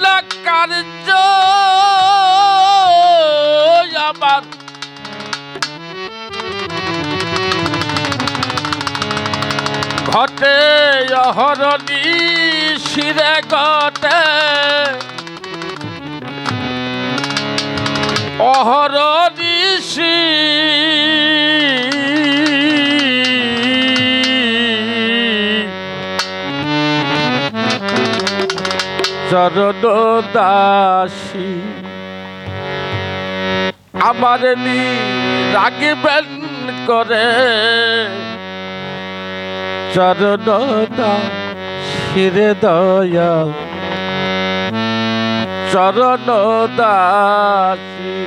না কার্য আমার ঘটে অহরণি শিরে ঘটে অহরণি চরণ দাসী আমার নি রাগিবেন করে চরণ দাসিরে দয়াল চরণ দাসী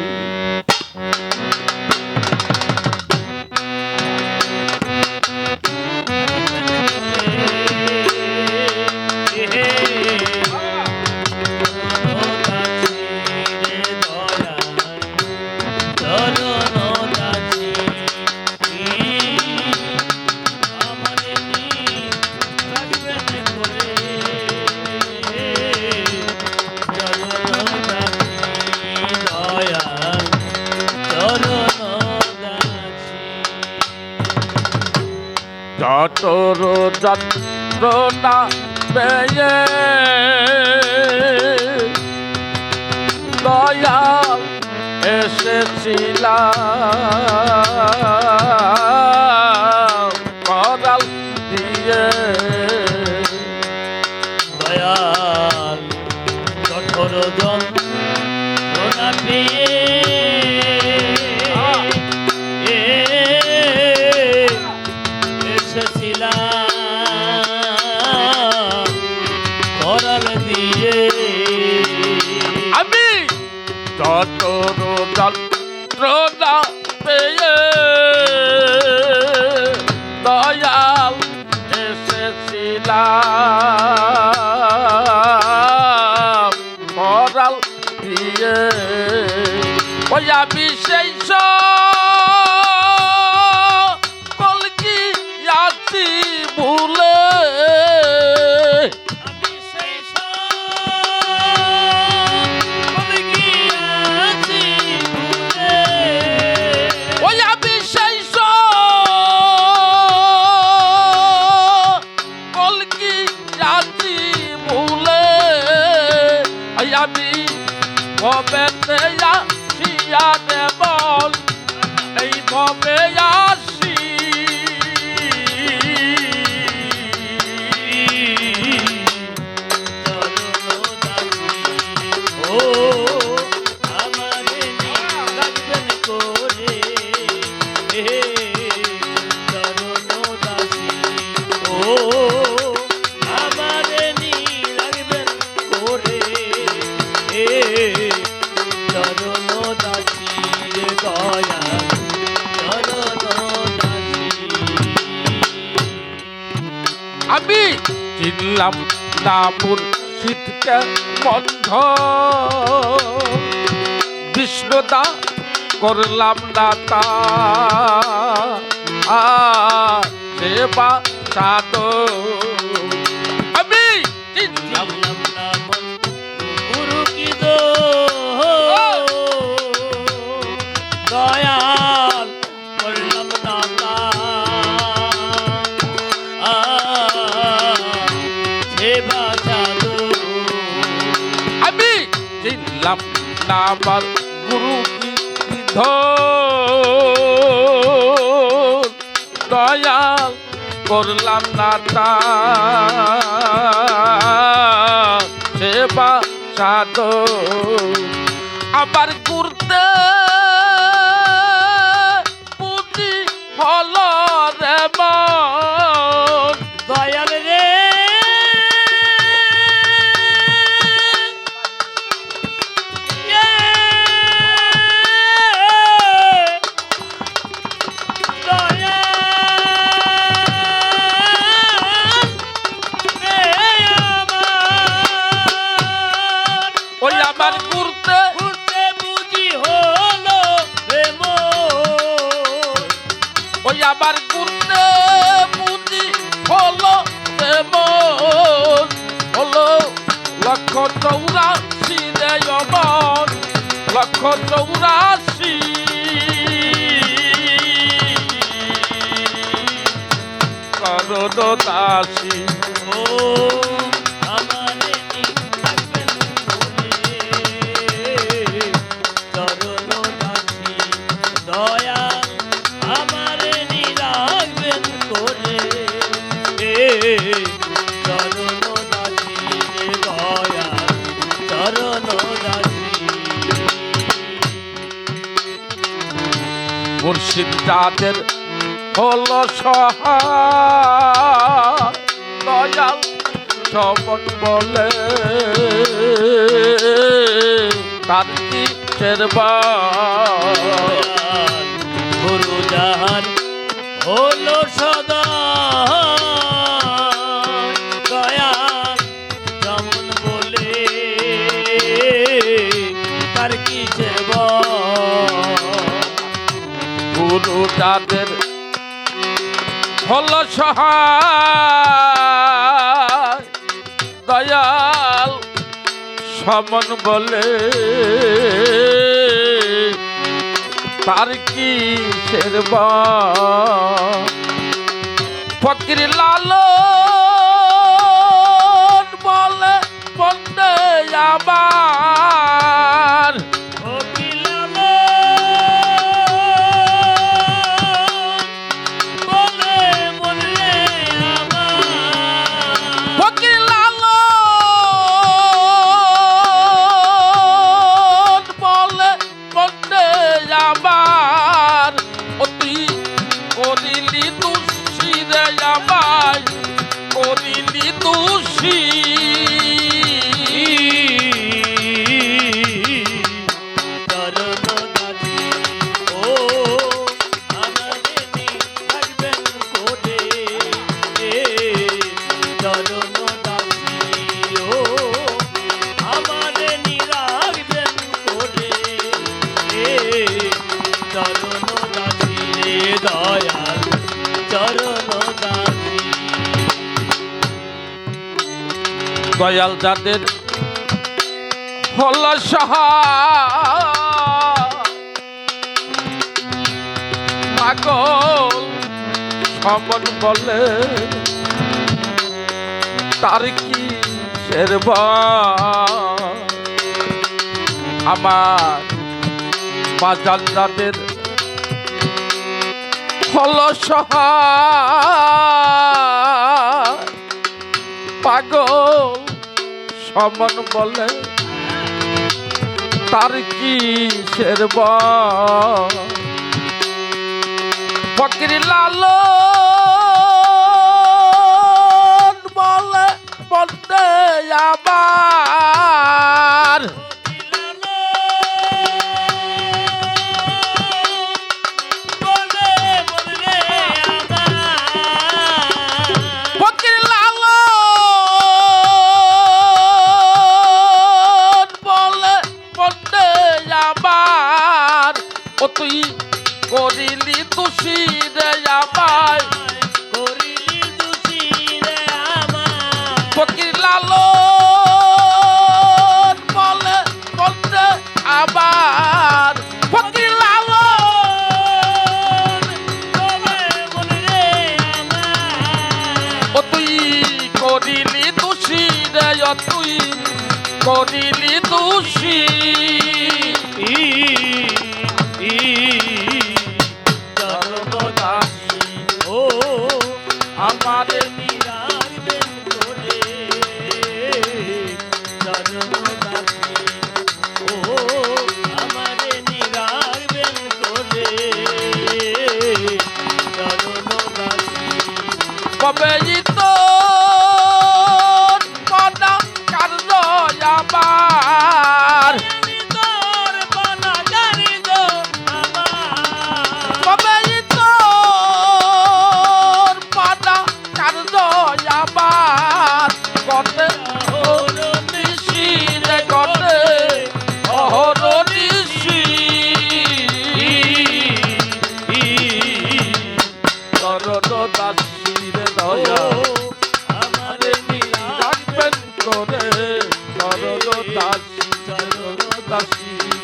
যতর যন্ত্রণা পেয়ে দয়াল এসেছিলাম করাল দিয়ে দয়াল কঠোর যন্ত্রণা পেয়ে আমি যতর যন্ত্রণা পেয়ে দয়াল এসেছিলাম মরাল দিয়ে ওই আমি সেই কলকি আছি ভুলে আমি ভবেতে আসিয়া দেবল এই ভবে আসি ও আমারে রাখবেন করে চরণ দাসী ও আমারে রাখবেন করে চরণ দাসী দয়া চরণ দাসী আমি চিনলাম না মুর্শিদকে বন্ধ বিষ্ণুদা করলাম না তা সেবা সাধু আমি চিনলাম না গুরু কি দয়াল করলাম না সেবা সাধু আমি চিনলাম না আমার গুরু কি দয়াল করলাম না তা সেবা সাধু আবার ঘুরতে পুঁজি হল রে মন দয়াল রে আমার ঘুরতে ঘুরতে বুঝি হলো রে মন ওই আবার ঘুরতে বুঝি হলো রে মন হলো লক্ষ চৌরা 84 করুণ দাসী ও আমারে রাখবেন করে চরণ দাসী দয়াল আমারে রাখবেন করে চরণ দাসী দয়াল চরণ দাসী মুর্শিদ যাদের হলো সহায় দয়াল সবন বলে তার কি শেরবা গুরু জাহান হলো সদা দয়াল যেমন বলে তার কিসের গুরু যাদের হলো সহায় দয়াল সমন বলে তার কি শেরবা ফকির লালন বলে বন্দে আমার ফকির লালন বলে বন্দে আমার ও তুই করিলি দোষী রে আমায় করিলি দোষী দয়াল চরণ দাসী দয়াল যাদের হল পাগল সমন বলে তার কি শেরবা আমার বাজান যাদের হল পাগল সমন বলে তার কি শেরবা ফকির লালন বলে বন্দে আমার ফকির লালন বলে বন্দে আমার ও তুই করিলি দোষী রে আমায় ফকির লালন বলে বন্দে আমার ফকির লালন ও তুই করিলি দোষী রে ও তুই করিলি দোষী ও আমাদের নিরাগবেন করে চরণ দাসী ও আমাদের নিরাগবেন করে চরণ দাসী কবে তো মনা কার্য আমার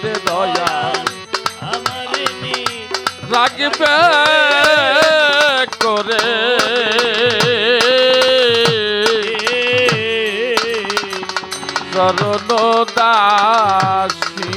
রে দয়াল আমারে নি রাগবে করে চরণ দাসী